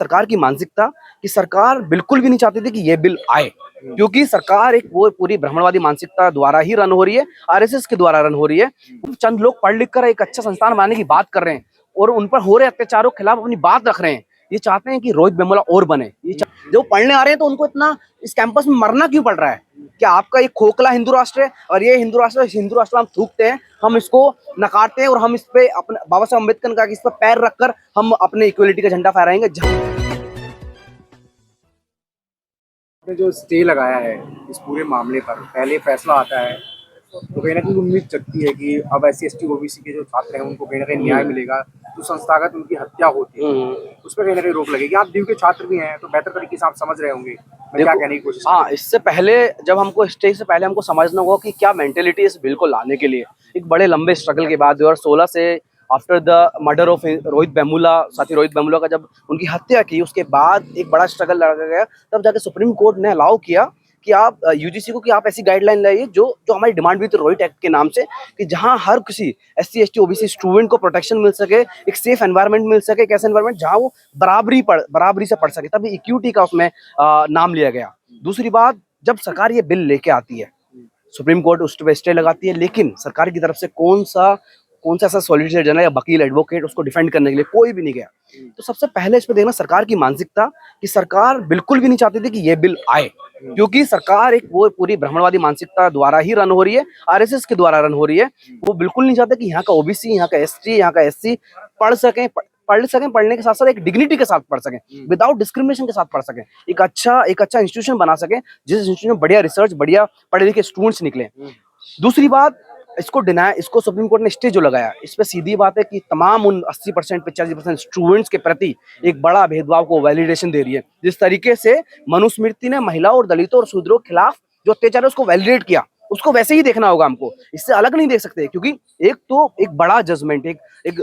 सरकार की मानसिकता कि सरकार बिल्कुल भी नहीं चाहती थी कि ये बिल आए, क्योंकि सरकार एक वो पूरी ब्राह्मणवादी मानसिकता द्वारा ही रन हो रही है, आरएसएस के द्वारा रन हो रही है। चंद लोग पढ़ लिख कर एक अच्छा संस्थान बनाने की बात कर रहे हैं और उन पर हो रहे अत्याचारों के खिलाफ अपनी बात रख रहे हैं। ये चाहते हैं कि रोहित वेमुला और बने। जो पढ़ने आ रहे हैं तो उनको इतना इस कैंपस में मरना क्यों पड़ रहा है? क्या आपका एक खोखला हिंदू राष्ट्र है और ये हिंदू राष्ट्र हम थूकते हैं, हम इसको नकारते हैं और हम इस पे अपने बाबा साहब अम्बेडकर का इस पर पैर रखकर हम अपने इक्वलिटी का झंडा फहराएंगे। जो स्टे लगाया है इस पूरे मामले पर, पहले फैसला आता है तो कहीं ना कहीं उम्मीद जगती है कि अब SC ST OBC के जो छात्र हैं उनको कहीं ना कहीं न्याय मिलेगा। जो संस्थागत उनकी हत्या होती है उस पर कहीं ना कहीं रोक लगेगी। आप दीव के छात्र भी हैं तो बेहतर तरीके से आप समझ रहे होंगे मैं क्या कहने की कोशिश। हाँ, इससे पहले जब हमको स्टेज से पहले हमको समझना होगा कि क्या मेंटेलिटी इस बिल को लाने के लिए एक बड़े लंबे स्ट्रगल के बाद 2016 से after the murder of Rohit Vemula, साथी रोहित वेमुला का जब उनकी हत्या की उसके बाद एक बड़ा स्ट्रगल लड़ा गया, तब जाके सुप्रीम कोर्ट ने अलाउ किया कि आप यूजीसी को कि आप ऐसी गाइडलाइन लाइए जो हमारी डिमांड भी थी रोहित एक्ट के नाम से, कि जहां हर किसी SC ST OBC स्टूडेंट को प्रोटेक्शन मिल सके, एक सेफ एनवायरनमेंट मिल सके, एक ऐसा एनवायरनमेंट जहां वो बराबरी से पढ़ सके, तभी इक्विटी का उसमें नाम लिया गया। दूसरी बात, जब सरकार ये बिल लेके आती है, सुप्रीम कोर्ट उस पर स्टे लगाती है, लेकिन सरकार की तरफ से कौन सा ऐसा सॉलिसिटर जनरल या वकील एडवोकेट उसको डिफेंड करने के लिए कोई भी नहीं गया। तो सबसे पहले इस पे देखना सरकार की मानसिकता कि सरकार बिल्कुल भी नहीं चाहती थी कि ये बिल आए, क्योंकि सरकार एक वो पूरी ब्राह्मणवादी मानसिकता द्वारा ही रन हो रही है, आरएसएस के द्वारा रन हो रही है। वो बिल्कुल नहीं चाहते कि यहाँ का ओबीसी, यहाँ का ST, यहाँ का SC पढ़ने के साथ साथ एक डिग्निटी के साथ पढ़ सकें, विदाउट डिस्क्रिमिनेशन के साथ पढ़ सकें, एक अच्छा इंस्टीट्यूशन बना सकें जिस इंस्टीट्यूशन में बढ़िया रिसर्च, बढ़िया पढ़े लिखे स्टूडेंट्स निकले। दूसरी बात, इसको सुप्रीम कोर्ट ने स्टे जो लगाया, इस पे सीधी बात है कि तमाम उन 80% 85% स्टूडेंट्स के प्रति एक बड़ा भेदभाव को वैलिडेशन दे रही है। जिस तरीके से मनुस्मृति ने महिलाओं और दलितों और शूद्रों के खिलाफ जो अत्याचार है उसको वैलिडेट किया, उसको वैसे ही देखना होगा हमको, इससे अलग नहीं देख सकते। क्योंकि एक बड़ा जजमेंट, एक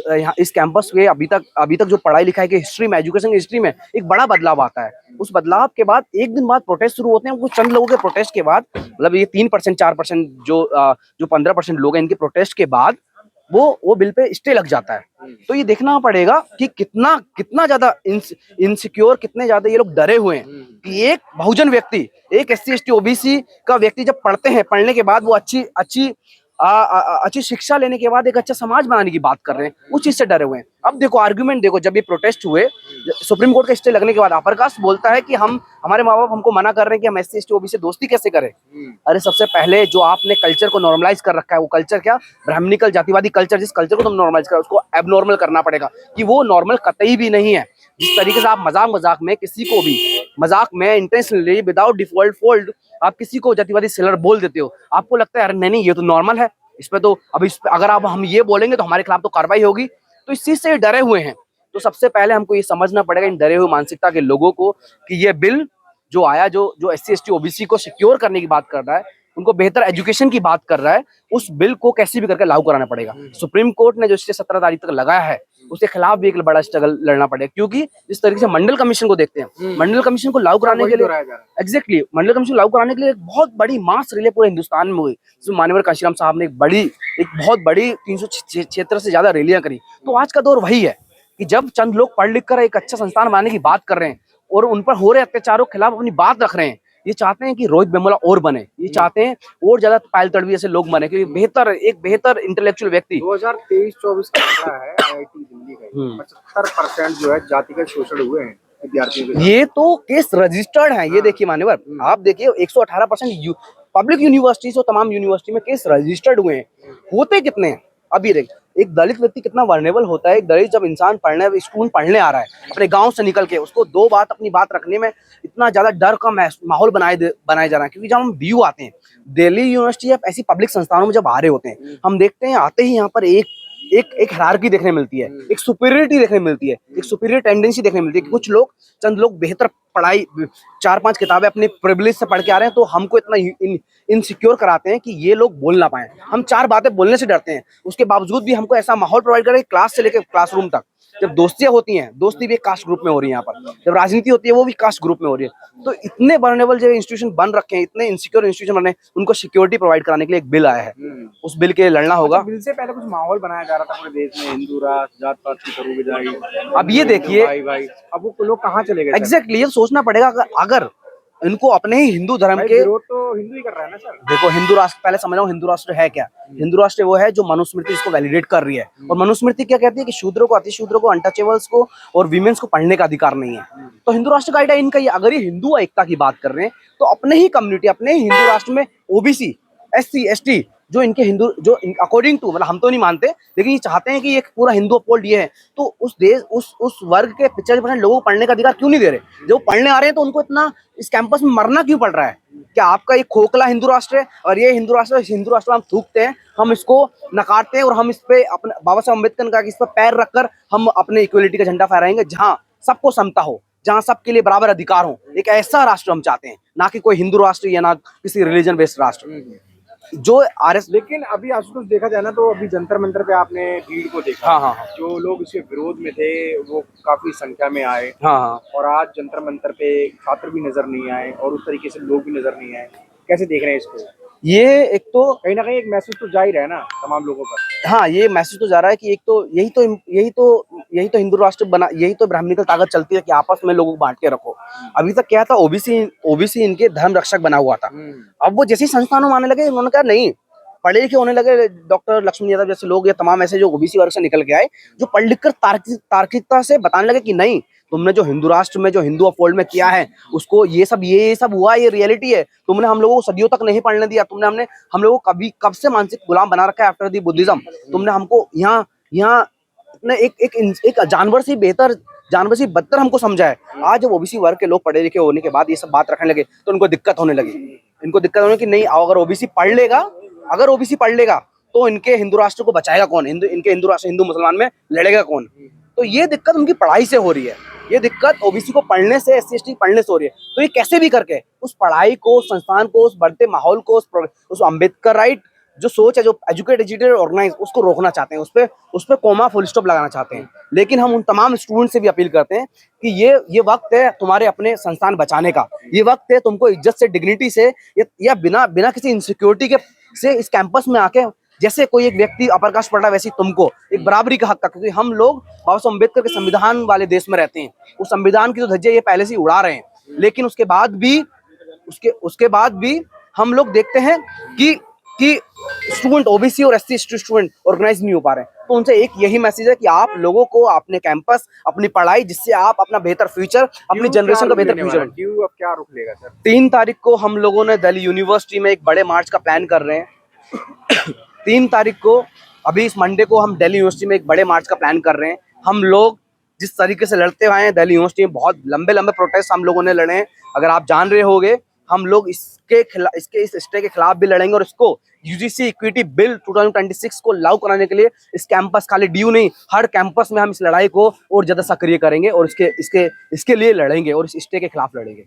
यहाँ इस कैंपस में अभी तक जो पढ़ाई लिखाई के हिस्ट्री में, एजुकेशन की हिस्ट्री में एक बड़ा बदलाव आता है। उस बदलाव के बाद एक दिन बाद प्रोटेस्ट शुरू होते हैं। कुछ चंद लोगों के प्रोटेस्ट के बाद, मतलब ये 3% 4% जो 15% लोग हैं, इनके प्रोटेस्ट के बाद वो बिल पे स्टे लग जाता है। तो ये देखना पड़ेगा कि कितना ज्यादा इनसिक्योर, कितने ज्यादा ये लोग डरे हुए हैं कि एक बहुजन व्यक्ति, एक SC ST OBC का व्यक्ति जब पढ़ने के बाद वो अच्छी शिक्षा लेने के बाद एक अच्छा समाज बनाने की बात कर रहे हैं, उस चीज से डरे हुए हैं। अब देखो आर्गुमेंट देखो, जब ये प्रोटेस्ट हुए सुप्रीम कोर्ट का स्टे लगने के बाद अपर कास्ट बोलता है कि हमारे माँ बाप हमको मना कर रहे हैं कि हम SC ST OBC से दोस्ती कैसे करें। अरे सबसे पहले जो आपने कल्चर को नॉर्मलाइज कर रखा है, वो कल्चर क्या, ब्राह्मणिकल जातिवादी कल्चर, जिस कल्चर को तुम नॉर्मलाइज कर उसको एबनॉर्मल करना पड़ेगा, कि वो नॉर्मल कतई भी नहीं है। जिस तरीके से आप मजाक में किसी को भी मजाक में इंटेंशनली विदाउट डिफॉल्ट फोल्ड आप किसी को जातिवादी सेलर बोल देते हो, आपको लगता है अरे नहीं ये तो नॉर्मल है, इस पे तो अगर हम ये बोलेंगे तो हमारे खिलाफ तो कार्रवाई होगी। तो इस चीज से डरे हुए हैं। तो सबसे पहले हमको ये समझना पड़ेगा इन डरे हुए मानसिकता के लोगों को कि ये बिल जो आया, जो SC ST OBC को सिक्योर करने की बात कर रहा है, उनको बेहतर एजुकेशन की बात कर रहा है, उस बिल को कैसे भी करके लागू कराना पड़ेगा। सुप्रीम कोर्ट ने जो स्टे 17 तारीख तक लगाया है, उसके खिलाफ भी एक बड़ा स्ट्रगल लड़ना पड़ेगा। क्योंकि जिस तरीके से मंडल कमीशन को देखते हैं, मंडल कमीशन को लागू कराने के लिए मंडल कमीशन लागू कराने के लिए एक बहुत बड़ी मास रिले पूरे हिंदुस्तान में हुई, जिसमें माननीय कांशीराम साहब ने एक बहुत बड़ी 376 से ज्यादा रैलियां करी। तो आज का दौर वही है कि जब चंद लोग पढ़ लिख कर एक अच्छा संस्थान बनाने की बात कर रहे हैं और उन पर हो रहे अत्याचारों के खिलाफ अपनी बात रख रहे हैं, ये चाहते हैं कि रोहित वेमुला और बने, ये चाहते हैं और ज्यादा पायल तड़वी जैसे लोग बने, क्योंकि एक बेहतर इंटेलेक्चुअल व्यक्ति 2023-24 का है IIT दिल्ली का 75% जो है जातिगत शोषण हुए हैं विद्यार्थियों के। ये तो केस रजिस्टर्ड है। ये देखिए मान्यवर, आप देखिए 118% पब्लिक यूनिवर्सिटी और तमाम यूनिवर्सिटी में केस रजिस्टर्ड हुए हैं। होते कितने हैं? अभी देख, एक दलित व्यक्ति कितना वर्नेबल होता है। एक दलित जब इंसान स्टूडेंट पढ़ने आ रहा है अपने गांव से निकल के, उसको अपनी बात रखने में इतना ज्यादा डर का माहौल बनाया जा रहा है। क्योंकि जब हम DU आते हैं, दिल्ली यूनिवर्सिटी या ऐसी पब्लिक संस्थानों में जब आ रहे होते हैं, हम देखते हैं आते ही यहाँ पर एक हायरार्की देखने मिलती है, एक सुपीरियरिटी देखने मिलती है, एक सुपीरियर टेंडेंसी देखने मिलती है कि कुछ लोग, चंद लोग बेहतर पढ़ाई 4-5 किताबें अपने प्रिविलेज से पढ़ के आ रहे हैं, तो हमको इतना इनसिक्योर कराते हैं कि ये लोग बोल ना पाए। हम 4 बातें बोलने से डरते हैं, उसके बावजूद भी हमको ऐसा माहौल प्रोवाइड करें क्लास से लेकर क्लासरूम तक जब दोस्तियां होती हैं, दोस्ती भी एक कास्ट ग्रुप में हो रही है यहाँ पर, जब राजनीति होती है वो भी कास्ट ग्रुप में हो रही है। तो इतने वल्नरेबल जो इंस्टीट्यूशन बन रखे हैं, इतने इनसिक्योर इंस्टीट्यूशन बने, उनको सिक्योरिटी प्रोवाइड कराने के लिए एक बिल आया है, उस बिल के लिए लड़ना होगा। बिल से पहले कुछ माहौल बनाया जा रहा था पूरे देश में, हिंदू राष्ट्र, जात पात की करोगे जाए, अब ये देखिए, भाई भाई, अब वो लोग कहाँ चले गए? एग्जैक्टली ये सोचना पड़ेगा, अगर इनको अपने ही हिंदू धर्म भाई के, विरोध तो हिंदू ही कर रहा है ना सर। देखो हिंदू राष्ट्र, पहले समझ लो हिंदू राष्ट्र है क्या। हिंदू राष्ट्र वो है जो मनुस्मृति इसको वैलिडेट कर रही है, और मनुस्मृति क्या कहती है कि शूद्रों को, अतिशूद्रों को, अनटचेबल्स को और वीमेंस को पढ़ने का अधिकार नहीं है। तो हिंदू राष्ट्र का आइडिया इनका ये, अगर ये हिंदू एकता की बात कर रहे हैं तो अपने ही कम्युनिटी, अपने ही हिंदू राष्ट्र में ओबीसी, एससी, एसटी, जो इनके हिंदू, जो अकॉर्डिंग टू, मतलब हम तो नहीं मानते, लेकिन ये चाहते हैं कि एक पूरा हिंदू अपहोल्ड ये है, तो उस देश, उस वर्ग के 50% लोगों को पढ़ने का अधिकार क्यों नहीं दे रहे? जब वो पढ़ने आ रहे हैं तो उनको इतना इस कैंपस में मरना क्यों पड़ रहा है? क्या आपका ये खोखला हिंदू राष्ट्र है और ये हिंदू राष्ट्र हम थूकते हैं, हम इसको नकारते हैं, और हम इस पे अपने बाबा साहब अम्बेडकर का इस पर पैर रखकर हम अपने इक्वलिटी का झंडा फहराएंगे, जहां सबको समता हो, जहां सबके लिए बराबर अधिकार हो। एक ऐसा राष्ट्र हम चाहते हैं, ना कि कोई हिंदू राष्ट्र या ना किसी रिलीजन बेस्ड राष्ट्र जो आरएस। लेकिन अभी आशुतोष देखा जाए ना, तो अभी जंतर मंतर पे आपने भीड़ को देखा। हाँ हाँ हाँ, जो लोग इसके विरोध में थे वो काफी संख्या में आए, हाँ हाँ। और आज जंतर मंतर पे छात्र भी नजर नहीं आए और उस तरीके से लोग भी नजर नहीं आए। कैसे देख रहे हैं इसको? ये एक तो कहीं ना कहीं एक मैसेज तो जा ही रहा है ना तमाम लोगों पर। हाँ, ये मैसेज तो जा रहा है कि एक तो यही तो हिंदू राष्ट्र बना, यही तो ब्राह्मणिकल ताकत चलती है कि आपस में लोगों को बांट के रखो। अभी तक क्या था, ओबीसी इनके धर्म रक्षक बना हुआ था। अब वो जैसे ही संस्थानों में आने लगे, उन्होंने कहा नहीं, पढ़े लिखे होने लगे, डॉक्टर लक्ष्मण यादव जैसे लोग या तमाम ऐसे जो ओबीसी वर्ग से निकल के आए, जो पढ़ लिख कर तार्किकता से बताने लगे कि नहीं, तुमने जो हिंदू राष्ट्र में, जो हिंदू अपहोल्ड में किया है, उसको ये सब हुआ, ये रियलिटी है। तुमने हम लोगों को सदियों तक नहीं पढ़ने दिया, तुमने हम लोगों को कब से मानसिक गुलाम बना रखा है आफ्टर दी बुद्धिज्म। तुमने हमको यहाँ एक जानवर से बेहतर, जानवर से बदतर हमको समझा है। आज जब ओबीसी वर्ग के लोग पढ़े लिखे होने के बाद ये सब बात रखने लगे, तो उनको दिक्कत होने लगी। इनको दिक्कत होने की नहीं, अगर ओबीसी पढ़ लेगा तो इनके हिंदू राष्ट्र को बचाएगा कौन, इनके हिंदू राष्ट्र, हिंदू मुसलमान में लड़ेगा कौन? तो ये दिक्कत उनकी पढ़ाई से हो रही है, ये दिक्कत ओबीसी को पढ़ने से, एससी एसटी पढ़ने से हो रही है। तो ये कैसे भी करके उस पढ़ाई को, उस संस्थान को, उस बढ़ते माहौल को, उस अम्बेडकर राइट जो सोच है, जो एजुकेटेड ऑर्गेनाइज, उसको रोकना चाहते हैं, उस पे कोमा फुल स्टॉप लगाना चाहते हैं। लेकिन हम उन तमाम स्टूडेंट से भी अपील करते हैं कि ये वक्त है तुम्हारे अपने संस्थान बचाने का, ये वक्त है तुमको इज्जत से, डिग्निटी से, या बिना किसी इनसिक्योरिटी के से इस कैंपस में आके, जैसे कोई एक व्यक्ति अपर कास्ट पढ़ रहा है, वैसे तुमको एक बराबरी का हक का, क्योंकि हम लोग बाबा साहब अम्बेडकर के संविधान वाले देश में रहते हैं। उस संविधान की जो धज्जियां ये पहले से ही उड़ा रहे हैं, लेकिन उसके बाद भी हम लोग देखते हैं कि स्टूडेंट, ओबीसी और एससी स्टूडेंट ऑर्गेनाइज नहीं हो पा रहे हैं। तो उनसे एक यही मैसेज है कि आप लोगों को अपने कैंपस, अपनी पढ़ाई, जिससे आप अपना बेहतर फ्यूचर, अपनी जनरेशन का बेहतर फ्यूचर। क्यों, अब क्या रुख लेगा सर? 3 तारीख को हम लोगों ने दिल्ली यूनिवर्सिटी में एक बड़े मार्च का प्लान कर रहे हैं। 3 तारीख को, अभी इस मंडे को, हम दिल्ली यूनिवर्सिटी में एक बड़े मार्च का प्लान कर रहे हैं। हम लोग जिस तरीके से लड़ते हुए हैं दिल्ली यूनिवर्सिटी में, बहुत लंबे प्रोटेस्ट हम लोगों ने लड़े हैं। अगर आप जान रहे होंगे, हम लोग इस स्टे के खिलाफ भी लड़ेंगे, और इसको यूजीसी इक्विटी बिल 2026 को लागू कराने के लिए इस कैंपस, खाली डीयू नहीं, हर कैंपस में हम इस लड़ाई को और ज्यादा सक्रिय करेंगे, और इसके लिए लड़ेंगे, और इस स्टे के खिलाफ लड़ेंगे।